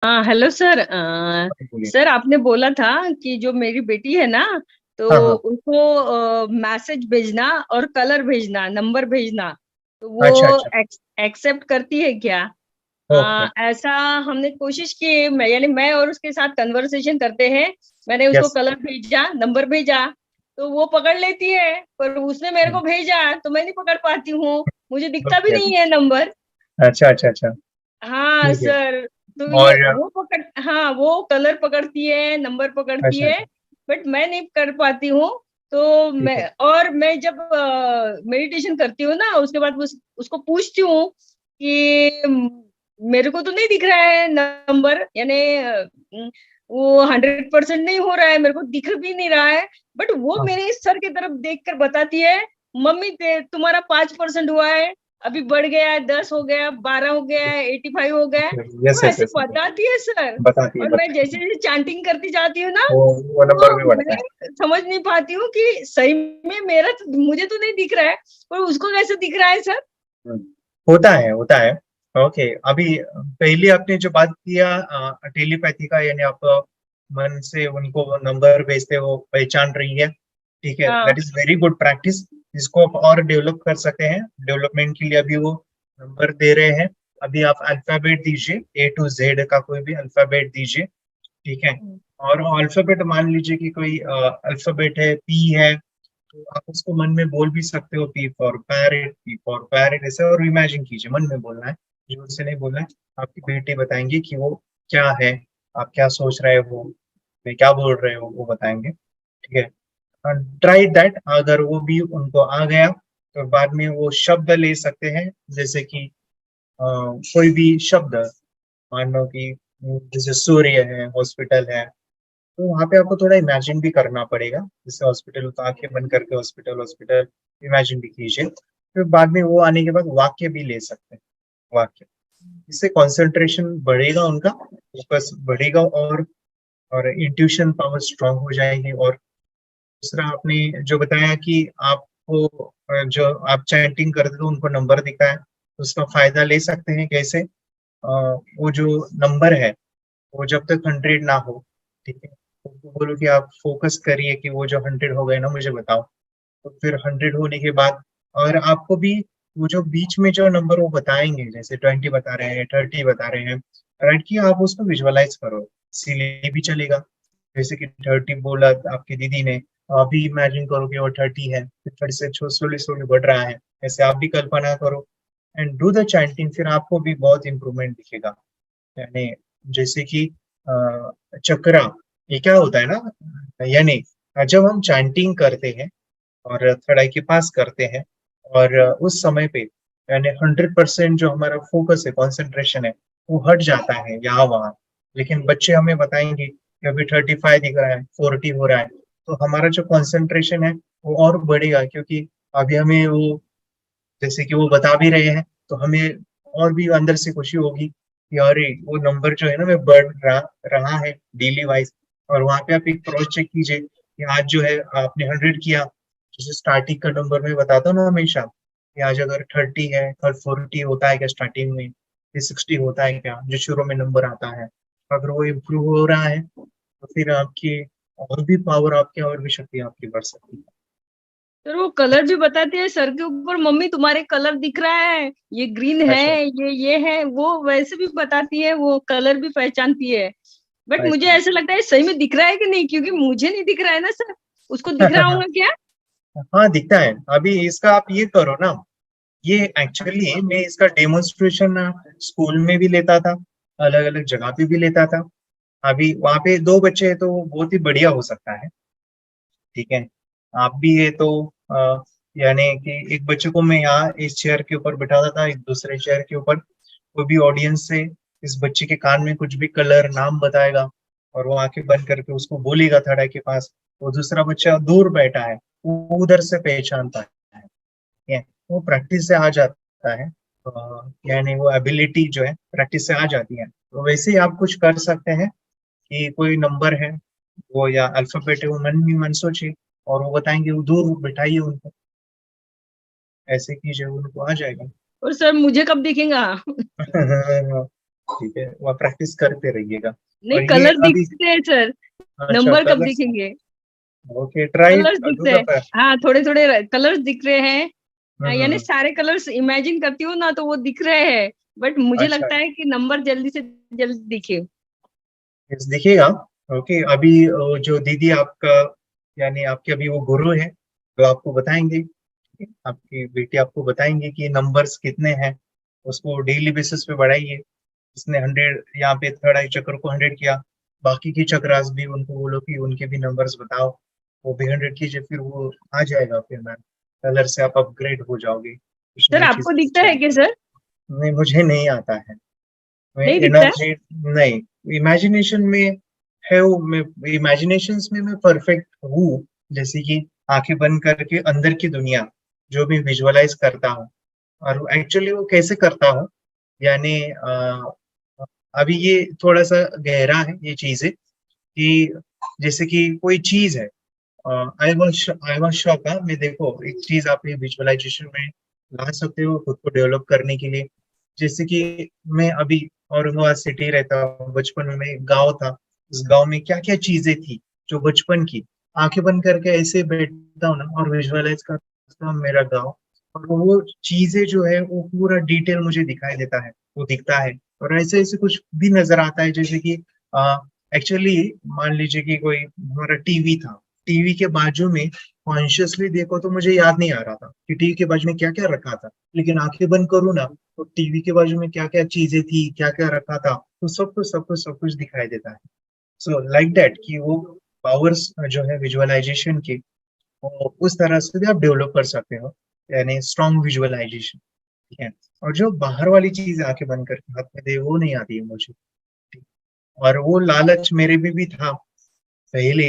हाँ, hello sir. बोलिए। Sir, आपने बोला था कि जो मेरी बेटी है ना, तो हाँ हाँ। उसको मैसेज भेजना और कलर भेजना, नंबर भेजना, तो अच्छा वो अच्छा। एक्सेप्ट करती है क्या? ओके। ऐसा हमने कोशिश की, यानी मैं और उसके साथ कन्वर्सेशन करते हैं। मैंने उसको यस। कलर भेजा, नंबर भेजा, तो वो पकड़ लेती है। पर उसने मेरे को भेजा तो मैं नहीं पकड़ पाती हूँ, मुझे दिखता भी ओके। नहीं है नंबर। अच्छा अच्छा अच्छा। हाँ ठीक है। सर। तो ये और वो पकड़, हाँ, वो कलर पकड़ती है, नंबर पकड़ती अच्छा है, अच्छा। बट मैं नहीं कर पाती हूँ। तो ठीक मैं, है। और मैं जब मेडिटेशन करती हूँ ना, उसके बाद उसको पूछती हूँ कि मेरे को तो नहीं दिख रहा है नंबर, यानी वो 100% नहीं हो रहा है, मेरे को दिख भी नहीं रहा है। बट वो हाँ। मेरे सर की तरफ देख कर बताती है, मम्मी तुम्हारा 5% हुआ है, अभी बढ़ गया है, 10 हो गया, 12 हो गया है, 85 हो गया है। यस वो यस ऐसे यस। बताती है सर। बताती है और मैं बताती जैसे है। जैसे चैंटिंग करती जाती हूँ ना, वो नंबर तो भी बढ़ता है। मैं समझ नहीं पाती हूँ कि सही में मेरा तो, मुझे तो नहीं दिख रहा है, पर उसको कैसे दिख रहा है सर? हम्म, होता है होता है। ओके। अभी पहले आपने जो बात किया टेलीपैथी का, यानी आप मन से उनको नंबर भेजते हो, पहचान रही है। ठीक है, दैट हाँ। Is very good practice. इसको आप और डेवलप कर सकते हैं। डेवलपमेंट के लिए अभी वो नंबर दे रहे हैं। अभी आप अल्फाबेट दीजिए, A to Z का कोई भी अल्फाबेट दीजिए। ठीक है। और अल्फाबेट मान लीजिए कि कोई अल्फाबेट है, P है, तो आप उसको मन में बोल भी सकते हो, P फॉर पैरेट ऐसे, और इमेजिन कीजिए, मन में बोलना है, जोर से नहीं बोलना है। आपकी बेटी बताएंगे कि वो क्या है, आप क्या सोच रहे हो, वे क्या बोल रहे हो, वो बताएंगे। ठीक है। Try that. अगर वो भी उनको आ गया तो बाद में वो शब्द ले सकते हैं, जैसे कि कोई भी शब्द, मान लो कि जैसे सूर्य है, हॉस्पिटल है, तो वहाँ पे आपको थोड़ा इमेजिन भी करना पड़ेगा। जैसे हॉस्पिटल, तो आंखें बंद करके हॉस्पिटल हॉस्पिटल इमेजिन भी कीजिए। फिर बाद में वो आने के बाद वाक्य भी ले सकते हैं। वाक्य, इससे कंसंट्रेशन बढ़ेगा, उनका फोकस बढ़ेगा, और इंट्यूशन पावर स्ट्रांग हो जाएगी। और दूसरा, आपने जो बताया कि आपको जो आप चैंटिंग करते थे उनको नंबर दिखा है, तो उसका फायदा ले सकते हैं। कैसे? वो जो नंबर है, वो जब तक 100 ना हो, ठीक है, तो उनको बोलो कि आप फोकस करिए कि वो जो 100 हो गए ना, मुझे बताओ। तो फिर 100 होने के बाद, और आपको भी वो जो बीच में जो नंबर वो बताएंगे, जैसे 20 बता रहे हैं, 30 बता रहे हैं, राइट, कि आप उसको विजुअलाइज करो, इसीलिए भी चलेगा। जैसे कि 30 बोला आपकी दीदी ने, अभी इमेजिन करो कि वो 30 है, फिर 30 से स्लोली स्लोली बढ़ रहा है, ऐसे आप भी कल्पना करो एंड डू द चैंटिंग। फिर आपको भी बहुत इंप्रूवमेंट दिखेगा। यानी जैसे कि चक्रा, ये क्या होता है ना, यानी जब हम चैंटिंग करते हैं और थर्ड आई के पास करते हैं, और उस समय पे यानी 100% जो हमारा फोकस है, कंसंट्रेशन है, वो हट जाता है यहाँ वहाँ। लेकिन बच्चे हमें बताएंगे कि अभी 35 दिख रहा है, 40 हो रहा है, तो हमारा जो कंसंट्रेशन है वो और बढ़ेगा, क्योंकि अभी हमें वो, जैसे कि वो बता भी रहे हैं, तो हमें और भी अंदर से खुशी होगी कि अरे वो नंबर जो है ना, मैं बढ़ रहा है डेली वाइज। और वहां पे आप एक क्रॉस चेक कीजिए कि आज जो है आपने 100 किया, जैसे स्टार्टिंग का नंबर मैं बताता हूँ ना हमेशा, कि आज अगर 30 है, कल 40 होता है क्या स्टार्टिंग में, फिर 60 होता है क्या जो शुरू में नंबर आता है। अगर वो इम्प्रूव हो रहा है, तो फिर आपकी और भी पावर, आपकी और भी शक्ति आपकी बढ़ सकती है। सर, वो कलर भी बताती है सर के ऊपर, मम्मी तुम्हारे कलर दिख रहा है, ये ग्रीन है, अच्छा ये है, वो वैसे भी बताती है, वो कलर भी पहचानती है। बट मुझे अच्छा। ऐसा लगता है सही में दिख रहा है कि नहीं, क्योंकि मुझे नहीं दिख रहा है ना सर। उसको दिख रहा होगा क्या? हाँ दिखता है। अभी इसका आप ये करो ना, ये एक्चुअली मैं इसका डेमोन्स्ट्रेशन स्कूल में भी लेता था, अलग अलग जगह पे भी लेता था। अभी वहाँ पे दो बच्चे हैं तो बहुत ही बढ़िया हो सकता है। ठीक है। आप भी है तो यानी कि एक बच्चे को मैं यहाँ इस चेयर के ऊपर बिठाता था, एक दूसरे चेयर के ऊपर, वो भी ऑडियंस से इस बच्चे के कान में कुछ भी कलर नाम बताएगा, और वो आंखें बंद करके उसको बोलेगा थड़ा के पास। वो दूसरा बच्चा दूर बैठा है, वो उधर से पहचानता है। है, वो प्रैक्टिस से आ जाता है। यानी वो एबिलिटी जो है प्रैक्टिस से आ जाती है। तो वैसे ही आप कुछ कर सकते हैं कि कोई नंबर है वो, या अल्फाबेट है, वो मन ही मन सोचिए, और वो बताएंगे, वो दूर बिठाइए उनको, ऐसे कीजिए, उनको आ जाएगा। और सर मुझे कब दिखेगा? ठीक है, वह प्रैक्टिस करते रहिएगा। नहीं, और ये कलर अभी दिखते हैं सर, अच्छा नंबर कब कलर्स, दिखेंगे? ओके ट्राई कलर्स दिख डू रहे द हैं, हाँ, थोड़े थोड़े कलर्स दिख रहे हैं। यानी हम्म। सारे कलर्स इमेजिन करती हूँ ना, तो वो दिख रहे हैं, बट मुझे अच्छा लगता है कि नंबर जल्दी से जल्दी दिखे। yes, दिखेगा। ओके अभी जो दीदी आपका यानी आपके अभी वो गुरु है, तो आपको बताएंगे, आपकी बेटी आपको बताएंगे कि नंबर्स कितने हैं, उसको डेली बेसिस पे बढ़ाइए। इसने 100 यहाँ पे थर्ड आई चक्र को 100 किया, बाकी की चक्रास भी उनको बोलो कि उनके भी नंबर्स बताओ, वो भी 100 कीजिए, फिर वो आ जाएगा। फिर मैम कलर से आप अपग्रेड हो जाओगे, कुछ सर नई आपको दिखता है चीज। क्या सर? नहीं मुझे नहीं आता है, मैं नहीं दिखता है? एनर्जी नहीं, इमेजिनेशन में है वो, मैं इमेजिनेशंस में मैं परफेक्ट हूँ। जैसे कि आंखें बंद करके अंदर की दुनिया जो भी विजुअलाइज करता हूँ, और एक्चुअली वो कैसे करता हूँ, यानी अभी ये थोड़ा सा गहरा है ये चीजें, कि जैसे कि कोई चीज है, आई वाज शॉक। मैं देखो एक चीज आप ये विजुअलाइजेशन में ला सकते हो खुद को डेवलप करने के लिए। जैसे कि मैं अभी औरंगाबाद सिटी रहता हूँ, बचपन में मैं एक गाँव था, उस गाँव में क्या क्या चीजें थी जो बचपन की, आंखें बंद करके ऐसे बैठता हूँ ना और विजुअलाइज करता हूँ मेरा गाँव, और वो चीजें जो है वो पूरा डिटेल मुझे दिखाई देता है, वो दिखता है। और ऐसे ऐसे कुछ भी नजर आता है, जैसे कि एक्चुअली मान लीजिए कि कोई हमारा टीवी था, टीवी के बाजू में कॉन्शियसली देखो तो मुझे याद नहीं आ रहा था कि टीवी के बाजू में क्या क्या रखा था, लेकिन आंखें बंद करूँ ना तो टीवी के बाजू में क्या क्या चीजें थी, क्या क्या रखा था, तो सब कुछ दिखाई देता है। सो लाइक दैट कि वो पावर्स जो है विजुअलाइजेशन की, वो उस तरह से भी आप डेवलप कर सकते हो, यानी स्ट्रॉन्ग विजुअलाइजेशन। ठीक है, और जो बाहर वाली चीज आंखें बंद करके हाथ में दे वो नहीं आती है मुझे। और वो लालच मेरे भी था पहले,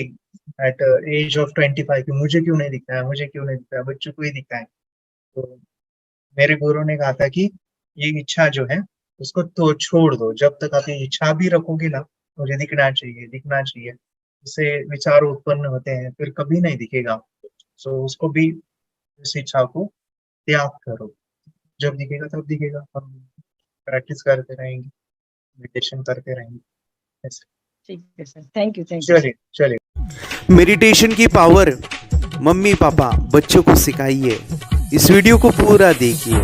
एट एज ऑफ 25, कि मुझे क्यों नहीं दिखता है, मुझे क्यों नहीं दिखता है, बच्चों को ही दिखता है। तो मेरे गुरु ने कहा था कि ये इच्छा जो है उसको तो छोड़ दो, जब तक आप ये इच्छा भी रखोगे ना, मुझे दिखना चाहिए दिखना चाहिए, इससे विचार उत्पन्न होते हैं, फिर कभी नहीं दिखेगा। सो उसको भी, इस इच्छा को त्याग करो, जब दिखेगा तब दिखेगा। हम प्रैक्टिस करते रहेंगे, मेडिटेशन करते रहेंगे ऐसे। ठीक है सर, थैंक यू सर। चलिए चलिए। मेडिटेशन की पावर मम्मी पापा बच्चों को सिखाइए। इस वीडियो को पूरा देखिए।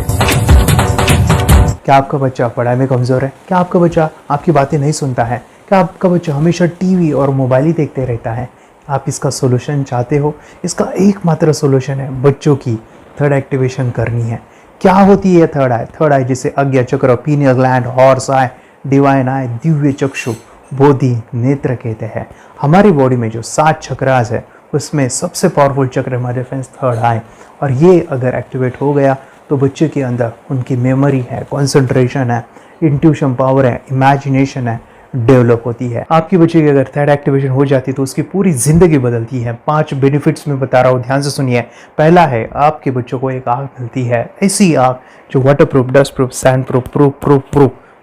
क्या आपका बच्चा पढ़ाई में कमज़ोर है? क्या आपका बच्चा आपकी बातें नहीं सुनता है? क्या आपका बच्चा हमेशा टीवी और मोबाइल ही देखते रहता है? आप इसका सोल्यूशन चाहते हो? इसका एकमात्र सोल्यूशन है बच्चों की थर्ड एक्टिवेशन करनी है। क्या होती है थर्ड आई? थर्ड आई जिसे Ajna chakra, pineal gland, Horus eye, divine eye, दिव्य चक्षु, बोधि नेत्र कहते हैं। हमारी बॉडी में जो 7 चक्रास है उसमें सबसे पावरफुल चक्र हमारे फ्रेंड्स थर्ड आई, और ये अगर एक्टिवेट हो गया तो बच्चे के अंदर उनकी मेमोरी है, कंसंट्रेशन है, इंट्यूशन पावर है, इमेजिनेशन है, डेवलप होती है। आपकी बच्चे की अगर थर्ड एक्टिवेशन हो जाती है तो उसकी पूरी ज़िंदगी बदलती है। 5 बेनिफिट्स में बता रहा हूँ, ध्यान से सुनिए। पहला है, आपके बच्चों को एक आँख मिलती है, ऐसी आँख जो waterproof, dustproof, sandproof,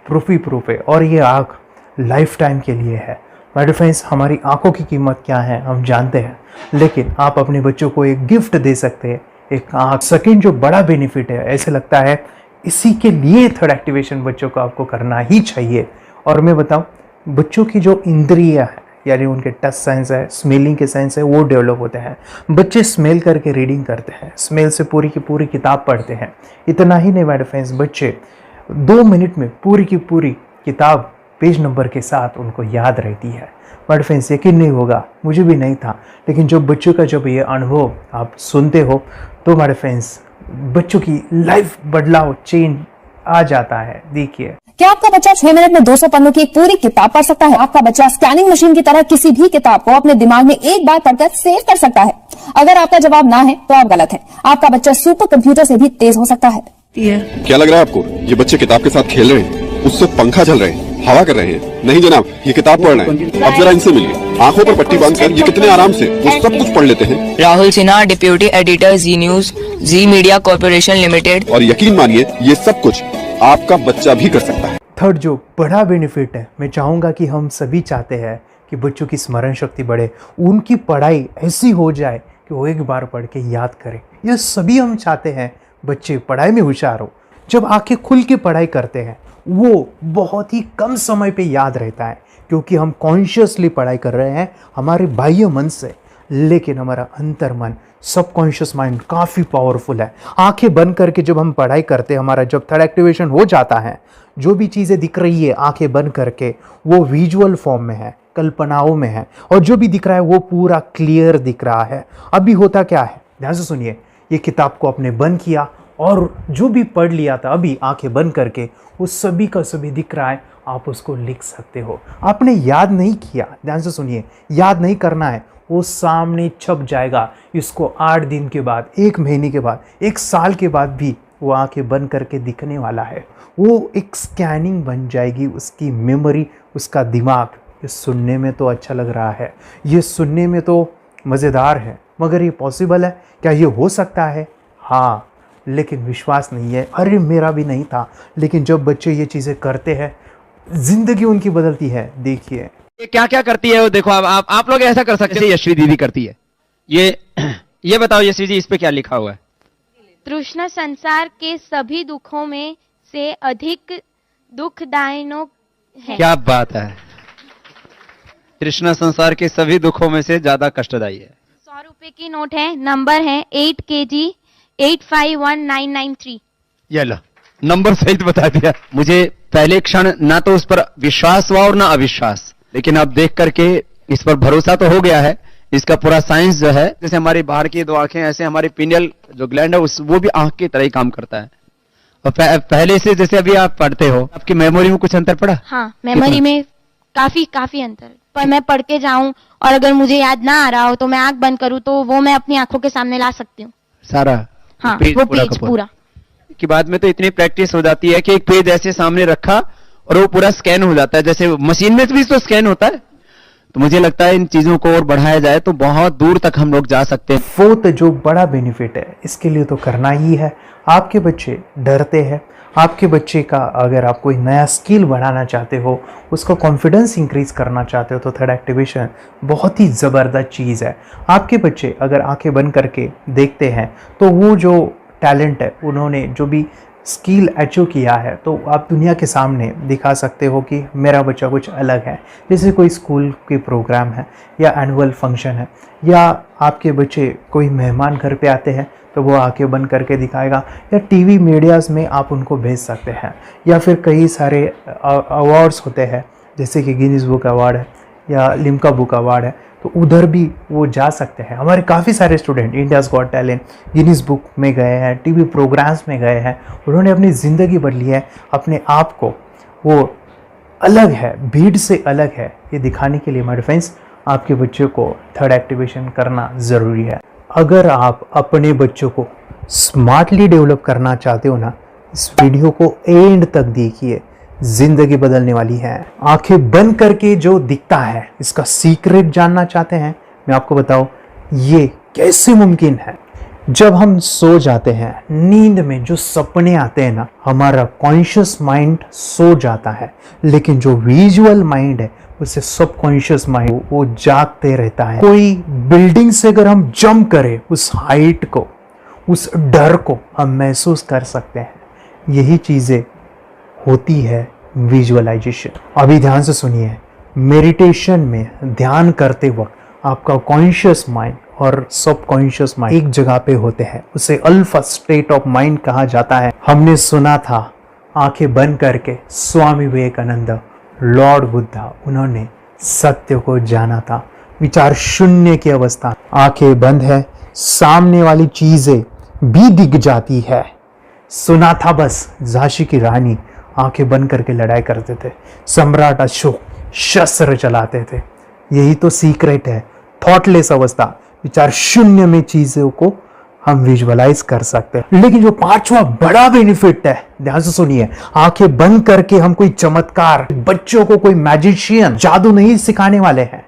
proof ही प्रूफ है, और ये आँख लाइफ टाइम के लिए है। माय डियर फ्रेंड्स, हमारी आंखों की कीमत क्या है हम जानते हैं, लेकिन आप अपने बच्चों को एक गिफ्ट दे सकते हैं, एक आँख। सेकंड जो बड़ा बेनिफिट है, ऐसे लगता है इसी के लिए थर्ड एक्टिवेशन बच्चों को आपको करना ही चाहिए। और मैं बताऊं, बच्चों की जो इंद्रियां है, यानी उनके टच सेंस है, स्मेलिंग के सेंस है, वो डेवलप होते हैं। बच्चे स्मेल करके रीडिंग करते हैं, स्मेल से पूरी की पूरी किताब पढ़ते हैं। इतना ही नहीं माय डियर फ्रेंड्स, बच्चे 2 मिनट में पूरी की पूरी किताब पेज नंबर के साथ उनको याद रहती है। बट फ्रेंड्स, यकीन नहीं होगा, मुझे भी नहीं था, लेकिन जब बच्चों का जब ये अनुभव आप सुनते हो तो हमारे फ्रेंड्स बच्चों की लाइफ बदलाव, चेंज आ जाता है। देखिए, क्या आपका बच्चा 6 मिनट में 200 पन्नों की एक पूरी किताब पढ़ सकता है? आपका बच्चा स्कैनिंग मशीन की तरह किसी भी किताब को अपने दिमाग में एक बार पढ़कर सेव कर सकता है? अगर आपका जवाब ना है तो आप गलत है। आपका बच्चा सुपर कंप्यूटर से भी तेज हो सकता है। क्या लग रहा है आपको ये बच्चे किताब के साथ खेल रहे हैं, उससे पंखा चल रहे हैं, हवा कर रहे हैं? नहीं जनाब, ये किताब पढ़ रहे हैं। अब जरा इनसे मिलिए, आंखों पर पट्टी बांधकर ये कितने आराम से वो सब कुछ पढ़ लेते हैं। राहुल सिन्हा, डिप्यूटी एडिटर, जी न्यूज, जी मीडिया कॉर्पोरेशन लिमिटेड। और यकीन मानिए ये सब कुछ आपका बच्चा भी कर सकता है। थर्ड जो बड़ा बेनिफिट है, मैं चाहूँगा कि हम सभी चाहते हैं कि बच्चों की स्मरण शक्ति बढ़े, उनकी पढ़ाई ऐसी हो जाए कि वो एक बार पढ़ के याद करें। ये सभी हम चाहते हैं बच्चे पढ़ाई में होशियार हो। जब आंखें खुल के पढ़ाई करते हैं वो बहुत ही कम समय पे याद रहता है, क्योंकि हम कॉन्शियसली पढ़ाई कर रहे हैं हमारे बाह्य मन से, लेकिन हमारा अंतर मन, सबकॉन्शियस माइंड काफ़ी पावरफुल है। आंखें बंद करके जब हम पढ़ाई करते हैं, हमारा जब थर्ड एक्टिवेशन हो जाता है, जो भी चीज़ें दिख रही है आंखें बंद करके वो विजुअल फॉर्म में है, कल्पनाओं में है, और जो भी दिख रहा है वो पूरा क्लियर दिख रहा है। अभी होता क्या है, ध्यान से सुनिए, ये किताब को आपने बंद किया और जो भी पढ़ लिया था अभी आंखें बंद करके वो सभी का सभी दिख रहा है, आप उसको लिख सकते हो। आपने याद नहीं किया, ध्यान से सुनिए, याद नहीं करना है, वो सामने छप जाएगा। इसको 8 दिन के बाद, 1 महीने के बाद, 1 साल के बाद भी वो आंखें बंद करके दिखने वाला है। वो एक स्कैनिंग बन जाएगी, उसकी मेमोरी, उसका दिमाग। ये सुनने में तो अच्छा लग रहा है, ये सुनने में तो मज़ेदार है, मगर ये पॉसिबल है क्या? ये हो सकता है, हाँ, लेकिन विश्वास नहीं है। अरे मेरा भी नहीं था, लेकिन जब बच्चे ये चीज़ें करते हैं जिंदगी उनकी बदलती है। देखिए ये क्या क्या करती है वो देखो। आप लोग ऐसा कर सकते हैं, यशवी दीदी करती है। ये बताओ यशवी जी, इस पे क्या लिखा हुआ है? तृष्णा संसार के सभी दुखों में से अधिक दुखदायक है। क्या बात है, तृष्णा संसार के सभी दुखों में से ज्यादा कष्टदायी है। 100 रुपए की नोट है, नंबर है 8 kg 851993। ये लो, नंबर सहित बता दिया। मुझे पहले क्षण ना तो उस पर विश्वास हुआ और ना अविश्वास, लेकिन अब देख करके इस पर भरोसा तो हो गया है। इसका पूरा साइंस जो है, जैसे हमारी बाहर की 2 आंखें, ऐसे हमारी पिनियल जो ग्लैंड है वो भी आंख की तरह ही काम करता है। और पहले से जैसे अभी आप पढ़ते हो, आपकी मेमोरी में कुछ अंतर पड़ा? हाँ, मेमोरी में काफी अंतर। पर मैं पढ़ के जाऊं और अगर मुझे याद ना आ रहा हो तो मैं आंख बंद करूं तो वो मैं अपनी आंखों के सामने ला सकती हूँ सारा। हाँ, पेज वो पूरा पेज पूरा। कि बाद में तो इतनी प्रैक्टिस हो जाती है कि एक पेज ऐसे सामने रखा और वो पूरा स्कैन हो जाता है, जैसे मशीन में भी तो स्कैन होता है। तो मुझे लगता है इन चीजों को और बढ़ाया जाए तो बहुत दूर तक हम लोग जा सकते हैं। फोर्थ जो बड़ा बेनिफिट है, इसके लिए तो करना ही है। आपके बच्चे डरते हैं, आपके बच्चे का अगर आप कोई नया स्किल बढ़ाना चाहते हो, उसका कॉन्फिडेंस इंक्रीज करना चाहते हो, तो थर्ड एक्टिवेशन बहुत ही ज़बरदस्त चीज़ है। आपके बच्चे अगर आंखें बंद करके देखते हैं तो वो जो टैलेंट है, उन्होंने जो भी स्किल अचीव किया है, तो आप दुनिया के सामने दिखा सकते हो कि मेरा बच्चा कुछ अलग है। जैसे कोई स्कूल के प्रोग्राम है या एनुअल फंक्शन है, या आपके बच्चे कोई मेहमान घर पे आते हैं तो वो आंखें बंद करके दिखाएगा, या टीवी मीडियाज़ में आप उनको भेज सकते हैं, या फिर कई सारे अवार्ड्स होते हैं जैसे कि गिनीज बुक अवार्ड है या लिम्का बुक अवार्ड है, तो उधर भी वो जा सकते हैं। हमारे काफ़ी सारे student India's got talent, Guinness book में गए हैं, टीवी प्रोग्राम्स में गए हैं, उन्होंने अपनी ज़िंदगी बदली है, अपने आप को वो अलग है, भीड़ से अलग है, ये दिखाने के लिए मेरे फ्रेंड्स आपके बच्चों को थर्ड एक्टिवेशन करना ज़रूरी है। अगर आप अपने बच्चों को स्मार्टली डेवलप करना चाहते हो ना, इस वीडियो को एंड तक देखिए, जिंदगी बदलने वाली है। आंखें बंद करके जो दिखता है, इसका सीक्रेट जानना चाहते हैं, मैं आपको बताऊं ये कैसे मुमकिन है। जब हम सो जाते हैं, नींद में जो सपने आते हैं ना, हमारा कॉन्शियस माइंड सो जाता है, लेकिन जो विजुअल माइंड है, उसे सब कॉन्शियस माइंड वो जागते रहता है। कोई बिल्डिंग से अगर हम जंप करें, उस हाइट को, उस डर को हम महसूस कर सकते हैं। यही चीज़ें होती है विजुअलाइजेशन। अभी ध्यान से सुनिए, मेडिटेशन में ध्यान करते वक्त आपका कॉन्शियस माइंड और सब कॉन्शियस माइंड एक जगह पे होते हैं, उसे अल्फा स्टेट ऑफ माइंड कहा जाता है। हमने सुना था आंखें बंद करके स्वामी विवेकानंद, लॉर्ड बुद्धा, उन्होंने सत्य को जाना था। विचार शून्य की अवस्था, आंखें बंद है, सामने वाली चीजें भी दिख जाती है। सुना था बस, झांसी की रानी आंखें बंद करके लड़ाई करते थे, सम्राट अशोक शस्त्र चलाते थे। यही तो सीक्रेट है, थॉटलेस अवस्था, विचार शून्य में चीजों को हम विजुअलाइज कर सकते हैं। लेकिन जो 5वां बड़ा बेनिफिट है, ध्यान से सुनिए, आंखें बंद करके हम कोई चमत्कार, बच्चों को कोई मैजिशियन जादू नहीं सिखाने वाले हैं।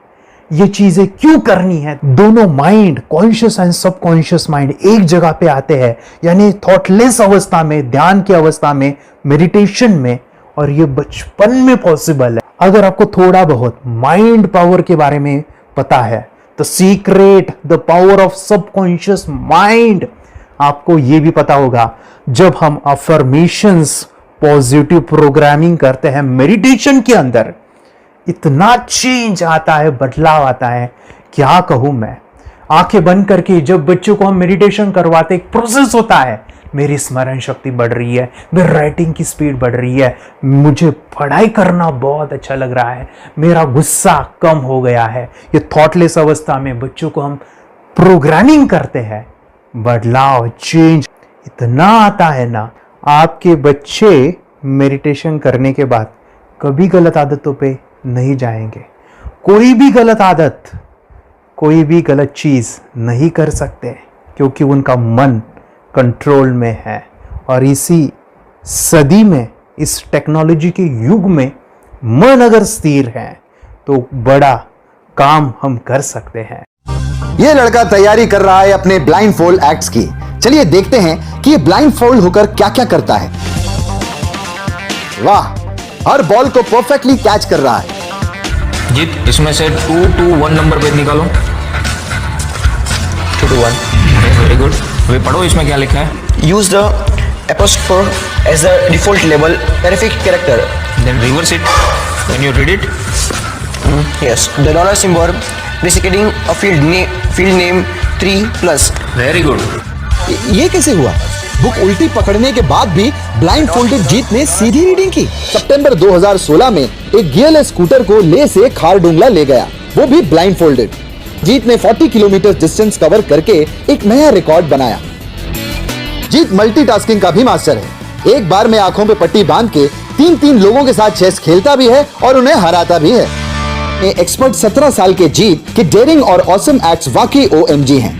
ये चीजें क्यों करनी है? दोनों mind, conscious and subconscious mind एक जगह पे आते हैं, यानी थॉटलेस अवस्था में, ध्यान की अवस्था में, मेडिटेशन में, और ये बचपन में पॉसिबल है। अगर आपको थोड़ा बहुत माइंड पावर के बारे में पता है, the secret, the power of subconscious mind, आपको ये भी पता होगा, जब हम अफर्मेशंस पॉजिटिव प्रोग्रामिंग करते हैं मेडिटेशन के अंदर, इतना चेंज आता है, बदलाव आता है, क्या कहूं मैं। आंखें बंद करके जब बच्चों को हम मेडिटेशन करवाते, एक प्रोसेस होता है, मेरी स्मरण शक्ति बढ़ रही है, मेरी राइटिंग की स्पीड बढ़ रही है, मुझे पढ़ाई करना बहुत अच्छा लग रहा है, मेरा गुस्सा कम हो गया है। ये थॉटलेस अवस्था में बच्चों को हम प्रोग्रामिंग करते हैं, बदलाव, चेंज इतना आता है ना। आपके बच्चे मेडिटेशन करने के बाद कभी गलत आदतों पे नहीं जाएंगे, कोई भी गलत आदत, कोई भी गलत चीज नहीं कर सकते, क्योंकि उनका मन कंट्रोल में है। और इसी सदी में, इस टेक्नोलॉजी के युग में मन अगर स्थिर है तो बड़ा काम हम कर सकते हैं। ये लड़का तैयारी कर रहा है अपने ब्लाइंड फोल्ड एक्ट्स की। चलिए देखते हैं कि ये ब्लाइंड फोल्ड होकर क्या क्या करता है। वाह, हर बॉल को परफेक्टली कैच कर रहा है। जीत, इसमें से 2 to 1 नंबर भेद निकालो। 2 to 1, वेरी गुड। वे पढ़ो, इसमें क्या लिखा है। Use the apostrophe as the default label terrific character. Then reverse it when you read it. Yes, the dollar symbol preceding a field name 3+. Very good. ये कैसे हुआ? बुक उल्टी पकड़ने के बाद भी ब्लाइंड फोल्डेड जीत ने सीधी रीडिंग की। सितंबर 2016 में एक गियरलेस स्कूटर को ले से खारडुंगला ले गया, वो भी ब्लाइंड फोल्डेड। जीत ने 40 किलोमीटर डिस्टेंस कवर करके एक नया रिकॉर्ड बनाया। जीत मल्टीटास्किंग का भी मास्टर है। एक बार में आंखों पे पट्टी बांध के 3-3 लोगों के साथ चेस खेलता भी है और उन्हें हराता भी है। एक्सपर्ट 17 साल के जीत के डेयरिंग और ऑसम एक्ट्स वाकई OMG हैं।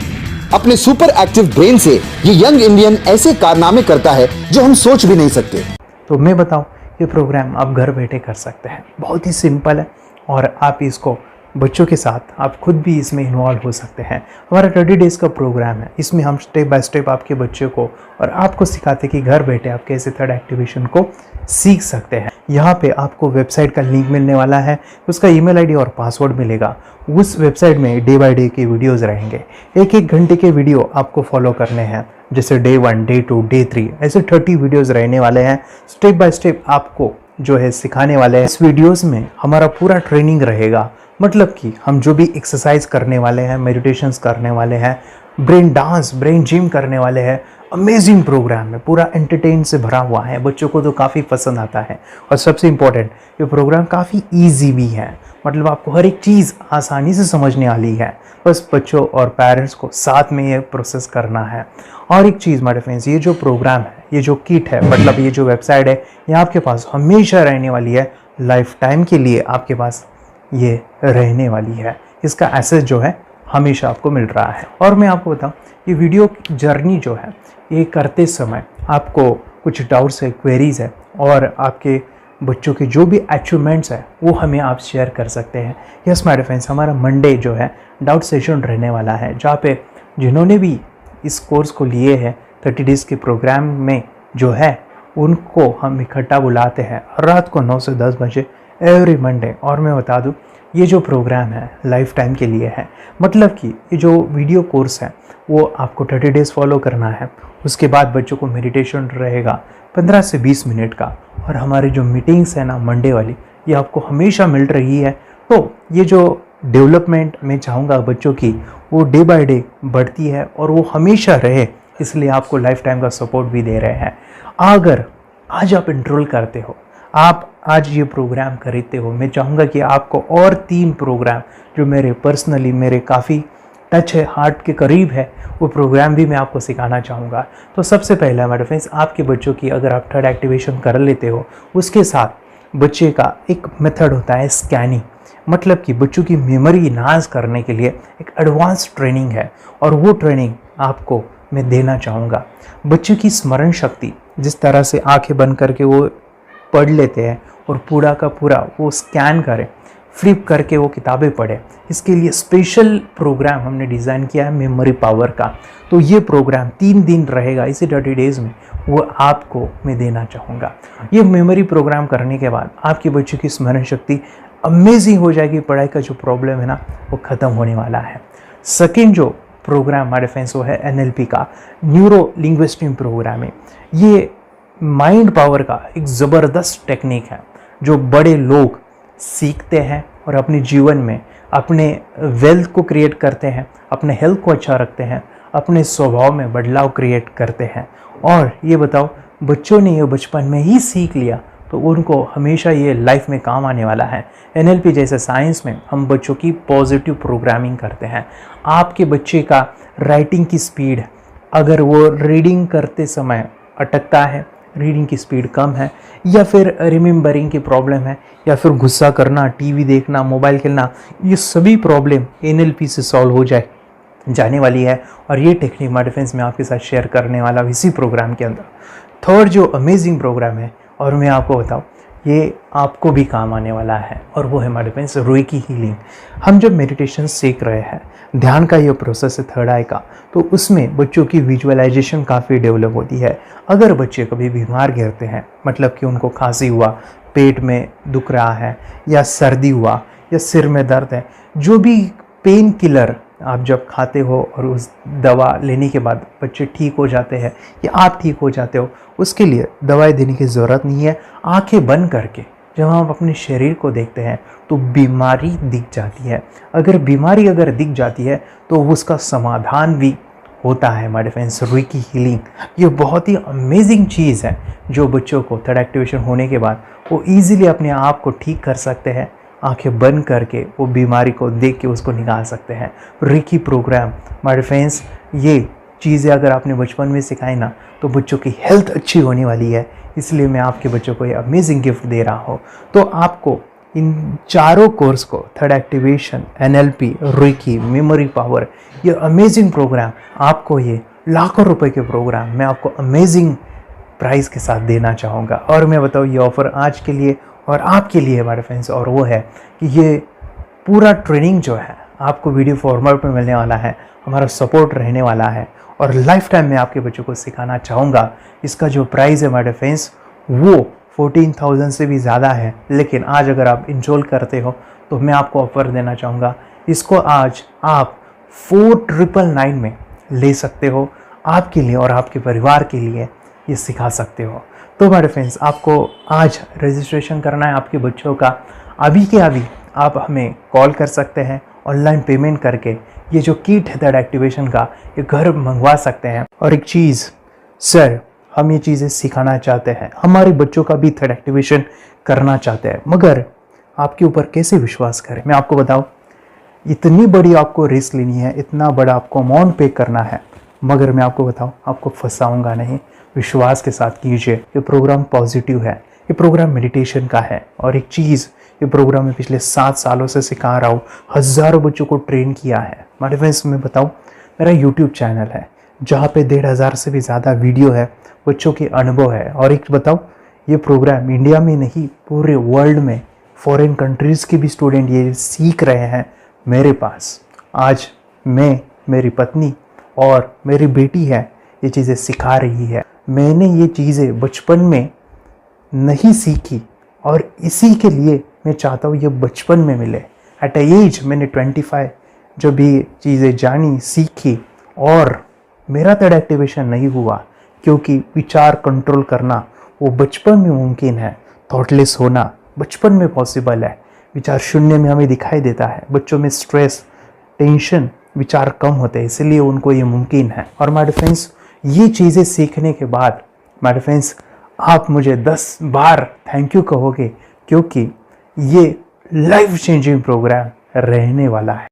अपने सुपर एक्टिव ब्रेन से ये यंग इंडियन ऐसे कारनामे करता है जो हम सोच भी नहीं सकते। तो मैं बताऊं, ये प्रोग्राम आप घर बैठे कर सकते हैं, बहुत ही सिंपल है, और आप इसको बच्चों के साथ आप खुद भी इसमें इन्वॉल्व हो सकते हैं। हमारा 30 डेज़ का प्रोग्राम है, इसमें हम स्टेप बाय स्टेप आपके बच्चे को और आपको सिखाते कि घर बैठे आप कैसे थर्ड एक्टिवेशन को सीख सकते हैं। यहाँ पे आपको वेबसाइट का लिंक मिलने वाला है, उसका ईमेल आईडी और पासवर्ड मिलेगा। उस वेबसाइट में डे बाय डे के वीडियोज़ रहेंगे, 1-1 घंटे के वीडियो आपको फॉलो करने हैं, जैसे डे 1, डे 2, डे 3, ऐसे 30 वीडियोज़ रहने वाले हैं। स्टेप बाय स्टेप आपको जो है सिखाने वाले हैं। इस वीडियोज़ में हमारा पूरा ट्रेनिंग रहेगा, मतलब कि हम जो भी एक्सरसाइज करने वाले हैं, मेडिटेशंस करने वाले हैं, ब्रेन डांस, ब्रेन जिम करने वाले हैं। अमेजिंग प्रोग्राम है, पूरा एंटरटेन से भरा हुआ है, बच्चों को तो काफ़ी पसंद आता है। और सबसे इम्पोर्टेंट, ये प्रोग्राम काफ़ी ईजी भी है, मतलब आपको हर एक चीज़ आसानी से समझने वाली है। बस बच्चों और पेरेंट्स को साथ में ये प्रोसेस करना है। और एक चीज़ माय फ्रेंड्स, ये जो प्रोग्राम है, ये जो किट है, मतलब ये जो वेबसाइट है, ये आपके पास हमेशा रहने वाली है, लाइफ टाइम के लिए आपके पास ये रहने वाली है। इसका एक्सेस जो है हमेशा आपको मिल रहा है। और मैं आपको बताऊं, ये वीडियो जर्नी जो है, ये करते समय आपको कुछ डाउट्स है, क्वेरीज है, और आपके बच्चों के जो भी अचीवमेंट्स है वो हमें आप शेयर कर सकते हैं। यस माय फ्रेंड्स, हमारा मंडे जो है डाउट सेशन रहने वाला है, जहाँ पे जिन्होंने भी इस कोर्स को लिए हैं 30 डेज़ के प्रोग्राम में जो है, उनको हम इकट्ठा बुलाते हैं रात को 9 से 10 बजे एवरी मंडे। और मैं बता दूं, ये जो प्रोग्राम है लाइफ टाइम के लिए है, मतलब कि ये जो वीडियो कोर्स है वो आपको 30 डेज़ फॉलो करना है। उसके बाद बच्चों को मेडिटेशन रहेगा 15 से 20 मिनट का, और हमारी जो मीटिंग्स है ना मंडे वाली, ये आपको हमेशा मिल रही है। तो ये जो डेवलपमेंट मैं चाहूँगा बच्चों की, वो डे बाय डे बढ़ती है और वो हमेशा रहे, इसलिए आपको लाइफ टाइम का सपोर्ट भी दे रहे हैं। अगर आज आप एनरोल करते हो, आप आज ये प्रोग्राम खरीदते हो, मैं चाहूँगा कि आपको और 3 प्रोग्राम जो मेरे पर्सनली मेरे काफ़ी टच है, हार्ट के करीब है, वो प्रोग्राम भी मैं आपको सिखाना चाहूँगा। तो सबसे पहला मेरे फ्रेंड्स, आपके बच्चों की अगर आप थर्ड एक्टिवेशन कर लेते हो, उसके साथ बच्चे का एक मेथड होता है स्कैनिंग, मतलब कि बच्चों की मेमोरी इन्हांस करने के लिए एक एडवांस ट्रेनिंग है, और वो ट्रेनिंग आपको मैं देना चाहूँगा। बच्चों की स्मरण शक्ति, जिस तरह से आंखें बंद करके वो पढ़ लेते हैं और पूरा का पूरा वो स्कैन करें, फ्लिप करके वो किताबें पढ़े, इसके लिए स्पेशल प्रोग्राम हमने डिज़ाइन किया है मेमोरी पावर का। तो ये प्रोग्राम 3 दिन रहेगा, इसी 30 डेज़ में वो आपको मैं देना चाहूँगा। ये मेमोरी प्रोग्राम करने के बाद आपके बच्चों की स्मरण शक्ति अमेजिंग हो जाएगी, पढ़ाई का जो प्रॉब्लम है ना वो ख़त्म होने वाला है। सेकेंड जो प्रोग्राम हमारे फ्रेंड्स वो है NLP का, न्यूरो लिंग्विस्टिक प्रोग्राम है। ये माइंड पावर का एक ज़बरदस्त टेक्निक है जो बड़े लोग सीखते हैं और अपने जीवन में अपने वेल्थ को क्रिएट करते हैं, अपने हेल्थ को अच्छा रखते हैं, अपने स्वभाव में बदलाव क्रिएट करते हैं। और ये बताओ, बच्चों ने ये बचपन में ही सीख लिया तो उनको हमेशा ये लाइफ में काम आने वाला है। NLP जैसे साइंस में हम बच्चों की पॉजिटिव प्रोग्रामिंग करते हैं। आपके बच्चे का राइटिंग की स्पीड, अगर वो रीडिंग करते समय अटकता है, रीडिंग की स्पीड कम है, या फिर रिमेंबरिंग की प्रॉब्लम है, या फिर गुस्सा करना, टीवी देखना, मोबाइल खेलना, ये सभी प्रॉब्लम NLP से सॉल्व हो जाने वाली है। और ये टेक्निक माय डिफेंस में आपके साथ शेयर करने वाला इसी प्रोग्राम के अंदर। थर्ड जो अमेजिंग प्रोग्राम है, और मैं आपको बताऊं, ये आपको भी काम आने वाला है, और वो है माय डिफेंस रेकी हीलिंग। हम जब मेडिटेशन सीख रहे हैं, ध्यान का ये प्रोसेस है थर्ड आई का, तो उसमें बच्चों की विजुअलाइजेशन काफ़ी डेवलप होती है। अगर बच्चे कभी बीमार गिरते हैं, मतलब कि उनको खांसी हुआ, पेट में दुख रहा है, या सर्दी हुआ, या सिर में दर्द है, जो भी पेन किलर आप जब खाते हो और उस दवा लेने के बाद बच्चे ठीक हो जाते हैं या आप ठीक हो जाते हो, उसके लिए दवाई देने की ज़रूरत नहीं है। आंखें बंद करके जब हम अपने शरीर को देखते हैं तो बीमारी दिख जाती है। अगर बीमारी दिख जाती है तो उसका समाधान भी होता है। माय डिफेंस रेकी हीलिंग ये बहुत ही अमेजिंग चीज़ है जो बच्चों को थर्ड एक्टिवेशन होने के बाद वो ईजिली अपने आप को ठीक कर सकते हैं। आंखें बंद करके वो बीमारी को देख के उसको निकाल सकते हैं। रेकी प्रोग्राम माय डिफेंस, ये चीज़ें अगर आपने बचपन में सिखाई ना तो बच्चों की हेल्थ अच्छी होने वाली है। इसलिए मैं आपके बच्चों को ये अमेजिंग गिफ्ट दे रहा हूँ। तो आपको इन चारों कोर्स को, third activation, NLP, reiki, memory power, ये अमेजिंग प्रोग्राम, आपको ये लाखों रुपए के प्रोग्राम मैं आपको अमेजिंग प्राइस के साथ देना चाहूँगा। और मैं बताऊँ, ये ऑफ़र आज के लिए और आपके लिए है हमारे फ्रेंड्स, और वो है कि ये पूरा ट्रेनिंग जो है आपको वीडियो फॉर्मेट में मिलने वाला है, हमारा सपोर्ट रहने वाला है, और लाइफ टाइम में आपके बच्चों को सिखाना चाहूँगा। इसका जो प्राइस है हमारे फ्रेंड्स वो 14,000 से भी ज़्यादा है, लेकिन आज अगर आप इनरोल करते हो तो मैं आपको ऑफ़र देना चाहूँगा। इसको आज आप 4,999 में ले सकते हो। आपके लिए और आपके परिवार के लिए ये सिखा सकते हो। तो हमारे फ्रेंड्स, आपको आज रजिस्ट्रेशन करना है आपके बच्चों का। अभी के अभी आप हमें कॉल कर सकते हैं, ऑनलाइन पेमेंट करके ये जो किट है थर्ड एक्टिवेशन का, ये घर मंगवा सकते हैं। और एक चीज़ सर, हम ये चीज़ें सिखाना चाहते हैं, हमारे बच्चों का भी थर्ड एक्टिवेशन करना चाहते हैं, मगर आपके ऊपर कैसे विश्वास करें? मैं आपको बताऊं, इतनी बड़ी आपको रिस्क लेनी है, इतना बड़ा आपको अमाउंट पे करना है, मगर मैं आपको बताऊं, आपको फंसाऊंगा नहीं। विश्वास के साथ कीजिए। ये प्रोग्राम पॉजिटिव है, ये प्रोग्राम मेडिटेशन का है। और एक चीज़, ये प्रोग्राम मैं पिछले 7 सालों से सिखा रहा हूँ, हज़ारों बच्चों को ट्रेन किया है। हमारे फ्रेंड्स, मैं बताऊँ, मेरा यूट्यूब चैनल है जहाँ पे 1,500 से भी ज़्यादा वीडियो है, बच्चों के अनुभव है। और एक बताऊँ, ये प्रोग्राम इंडिया में नहीं, पूरे वर्ल्ड में फॉरेन कंट्रीज़ के भी स्टूडेंट ये सीख रहे हैं मेरे पास। आज मैं, मेरी पत्नी और मेरी बेटी है ये चीज़ें सिखा रही है। मैंने ये चीज़ें बचपन में नहीं सीखी और इसी के लिए मैं चाहता हूँ ये बचपन में मिले। एट एज मैंने 25 जब ये चीज़ें जानी, सीखी, और मेरा थर्ड एक्टिवेशन नहीं हुआ क्योंकि विचार कंट्रोल करना वो बचपन में मुमकिन है। थॉटलेस होना बचपन में पॉसिबल है। विचार शून्य में हमें दिखाई देता है। बच्चों में स्ट्रेस, टेंशन, विचार कम होते हैं, इसलिए उनको ये मुमकिन है। और माय फ्रेंड्स, ये चीज़ें सीखने के बाद माय फ्रेंड्स, आप मुझे 10 बार थैंक यू कहोगे, क्योंकि ये लाइफ चेंजिंग प्रोग्राम रहने वाला है।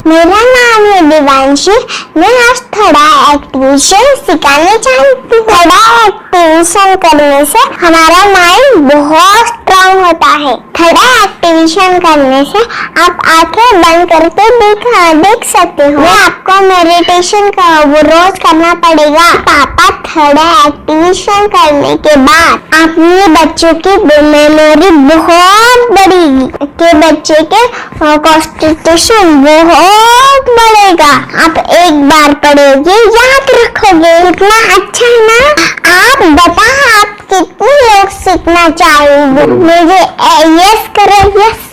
मेरा नाम है दिवांशी। मैं आज थोड़ा एक्टिवेशन सिखाने चाहती हूँ। थोड़ा एक्टिवेशन करने से हमारा माइंड बहुत स्ट्रांग होता है। थोड़ा एक्टिवेशन करने से आप आंखें बंद करके देख सकते हो। मैं आपको मेडिटेशन का वो रोज करना पड़ेगा। पापा, थोड़ा एक्टिवेशन करने के बाद अपने बच्चों की मेमोरी बहुत बढ़ेगी, के बच्चे के कॉन्सेंट्रेशन बहुत बढ़ेगा। आप एक बार पढ़ोगे, याद रखोगे, कितना अच्छा है ना। आप बताओ, आप कितने लोग सीखना चाहेंगे? मुझे यस करो, यस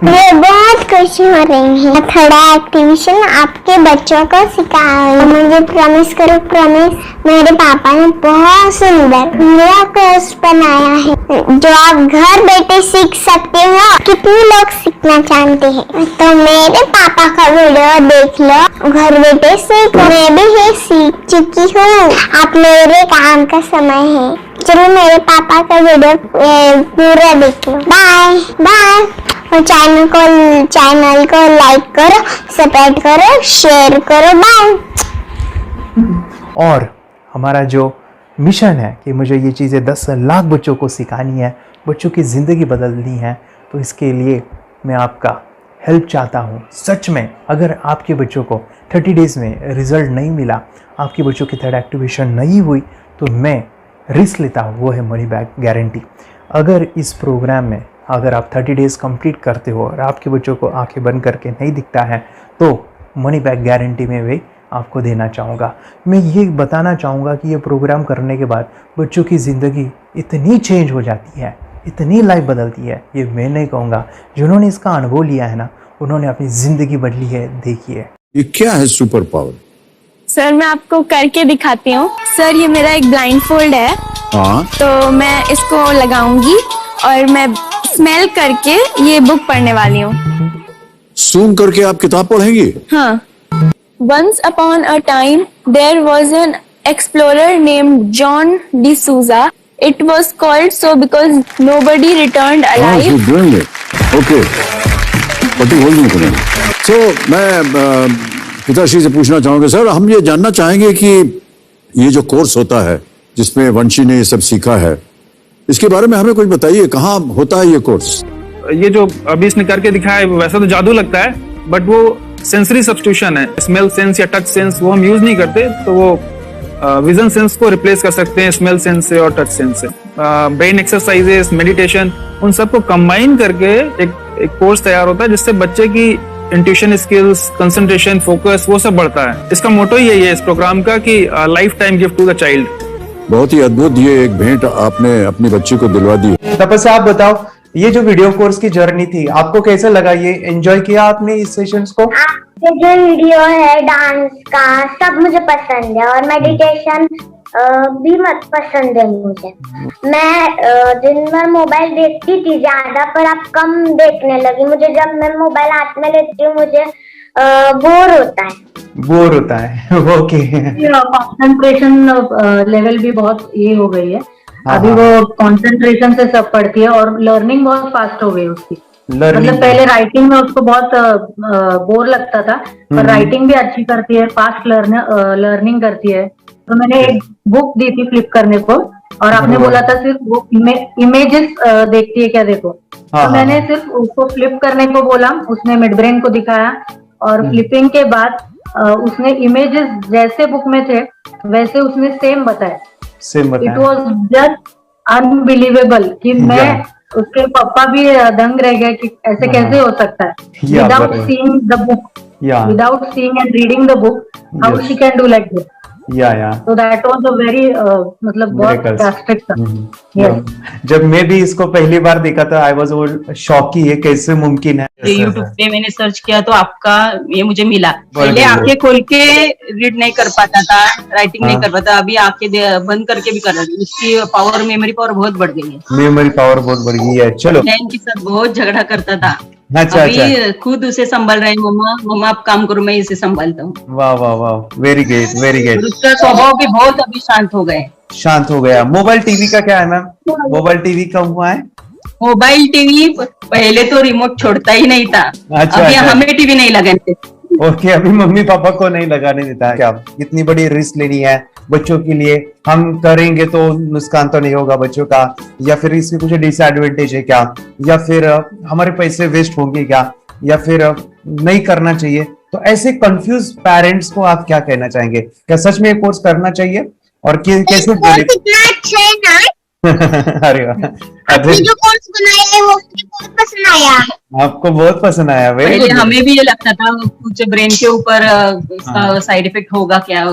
मुझे बहुत खुशी हो रही है। थोड़ा एक्टिविशन आपके बच्चों को सिखाऊंगी। मुझे प्रॉमिस करो, प्रॉमिस। मेरे पापा ने बहुत सुंदर मेरा कोर्स बनाया है जो आप घर बैठे सीख सकते हो। कितने लोग सीखना चाहते हैं तो मेरे पापा का वीडियो देख लो, घर बैठे सीखो। मैं भी ये सीख चुकी हूँ। आप मेरे काम का समय है, चलो मेरे पापा का वीडियो पूरा देख लो। Bye bye. और चैनल को लाइक करो, सब्सक्राइब करो, शेयर करो। बाय। और हमारा जो मिशन है कि मुझे ये चीज़ें 10 लाख बच्चों को सिखानी है, बच्चों की ज़िंदगी बदलनी है, तो इसके लिए मैं आपका हेल्प चाहता हूँ। सच में अगर आपके बच्चों को 30 डेज़ में रिज़ल्ट नहीं मिला, आपके बच्चों की थर्ड एक्टिवेशन नहीं हुई, तो मैं रिस्क लेता हूँ, वो है मनी बैक गारंटी। अगर इस प्रोग्राम में अगर आप 30 डेज़ कंप्लीट करते हो और आपके बच्चों को आंखें बंद करके नहीं दिखता है, तो मनी बैक गारंटी में भी आपको देना चाहूँगा। मैं ये बताना चाहूँगा कि ये प्रोग्राम करने के बाद बच्चों की ज़िंदगी इतनी चेंज हो जाती है, इतनी लाइफ बदलती है, ये मैं नहीं कहूँगा। जिन्होंने इसका अनुभव लिया है ना, उन्होंने अपनी ज़िंदगी बदली है। देखिए ये क्या है सुपर पावर? सर मैं आपको करके दिखाती हूँ। सर ये मेरा एक ब्लाइंड फोल्ड है। हाँ। तो मैं इसको लगाऊंगी और मैं स्मेल करके ये बुक पढ़ने वाली हूँ। सूंघ करके आप किताब पढ़ेंगी? हाँ। Once upon a time, there was an explorer named John D'Souza. It was called so because nobody returned alive. You're doing it. Okay. What are you holding today? So मैं पिताश्री से पूछना चाहूँगा, सर हम ये जानना चाहेंगे कि ये जो कोर्स होता है जिसमें वंशी ने ये सब सीखा है, इसके बारे में हमें कुछ बताइए। कहाँ होता है ये कोर्स? ये जो अभी इसने करके दिखाया है वैसा तो जादू लगता है, बट वो सेंसरी सब्स्टिट्यूशन है। स्मेल सेंस या टच सेंस वो हम यूज नहीं करते, तो वो विजन सेंस को रिप्लेस कर सकते हैं स्मेल सेंस से और टच सेंस से। ब्रेन एक्सरसाइजेस, मेडिटेशन, उन सबको कंबाइन करके एक कोर्स तैयार होता है जिससे बच्चे की इंट्यूशन स्किल्स, कंसंट्रेशन, फोकस वो सब बढ़ता है। इसका मोटो ही यही है इस प्रोग्राम का कि life time gift to the child. बहुत ही अद्भुत ये एक भेंट आपने अपनी बच्ची को दिलवा दी। तपस्या आप बताओ, ये जो वीडियो कोर्स की जर्नी थी आपको कैसा लगा? ये एंजॉय किया आपने इस सेशंस को? ये जो वीडियो है डांस का सब मुझे पसंद है और मेडिटेशन भी मत पसंद है मुझे। मैं दिन भर मोबाइल देखती थी ज्यादा, पर अब कम देखने लगी। मुझे जब मैं मोबाइल हाथ में लेती हूँ मुझे बोर होता है। ओके। कंसंट्रेशन लेवल भी बहुत ये हो गई है। अभी वो कंसंट्रेशन से सब पढ़ती है और लर्निंग बहुत फास्ट हो गई उसकी। मतलब पहले राइटिंग में उसको बहुत बोर लगता था, पर राइटिंग भी अच्छी करती है, फास्ट लर्निंग करती है। तो मैंने एक बुक दी थी फ्लिप करने को और आपने बोला था सिर्फ वो इमेजेस देखती है क्या, देखो। तो मैंने सिर्फ उसको फ्लिप करने को बोला, उसने मिड ब्रेन को दिखाया और फ्लिपिंग के बाद उसने इमेजेस जैसे बुक में थे वैसे उसने सेम बताया। इट वॉज जस्ट अनबिलीवेबल कि मैं उसके पापा भी दंग रह गए कि ऐसे कैसे हो सकता है। Without seeing the book, without seeing and reading the book, how she can do like this. So that was a very मतलब बहुत drastic था। जब मैं भी इसको पहली बार देखा था आई वाज शॉक कि ये कैसे मुमकिन है। यूट्यूब पे मैंने सर्च किया तो आपका ये मुझे मिला। पहले आंखें खोल के रीड नहीं कर पाता था, राइटिंग नहीं कर पाता, अभी आंखें बंद करके भी कर रही हूँ। उसकी पावर, मेमोरी पावर बहुत बढ़ गई है। मेमोरी पावर बहुत बढ़ गई है। चलो, बहन के साथ बहुत झगड़ा करता था। अच्छा, अभी खुद उसे संभाल रहे हैं। मम्मा आप काम करो, मैं इसे संभालता हूँ। वाह वाह वाह, वेरी ग्रेट वेरी ग्रेट। उसका स्वभाव भी बहुत अभी शांत हो गए। शांत हो गया। मोबाइल टीवी का क्या है मैम? मोबाइल टीवी कब हुआ है? मोबाइल टीवी पहले तो रिमोट छोड़ता ही नहीं था। अच्छा, अभी अच्छा। हमें टीवी नहीं लगाने। ओके, अभी मम्मी पापा को नहीं लगाने देता है। क्या इतनी बड़ी रिस्क लेनी है बच्चों के लिए? हम करेंगे तो नुकसान तो नहीं होगा बच्चों का, या फिर इसके कुछ डिसएडवांटेज है क्या, या फिर हमारे पैसे वेस्ट होंगे क्या, या फिर नहीं करना चाहिए? तो ऐसे कंफ्यूज पेरेंट्स को आप क्या कहना चाहेंगे? क्या सच में ये कोर्स करना चाहिए और कैसे? अरे आपने जो कोर्स बनाया है वो मुझे बहुत पसंद आया। आपको बहुत पसंद आया? पहले हमें भी ये लगता था कुछ ब्रेन के ऊपर इसका साइड इफेक्ट होगा क्या।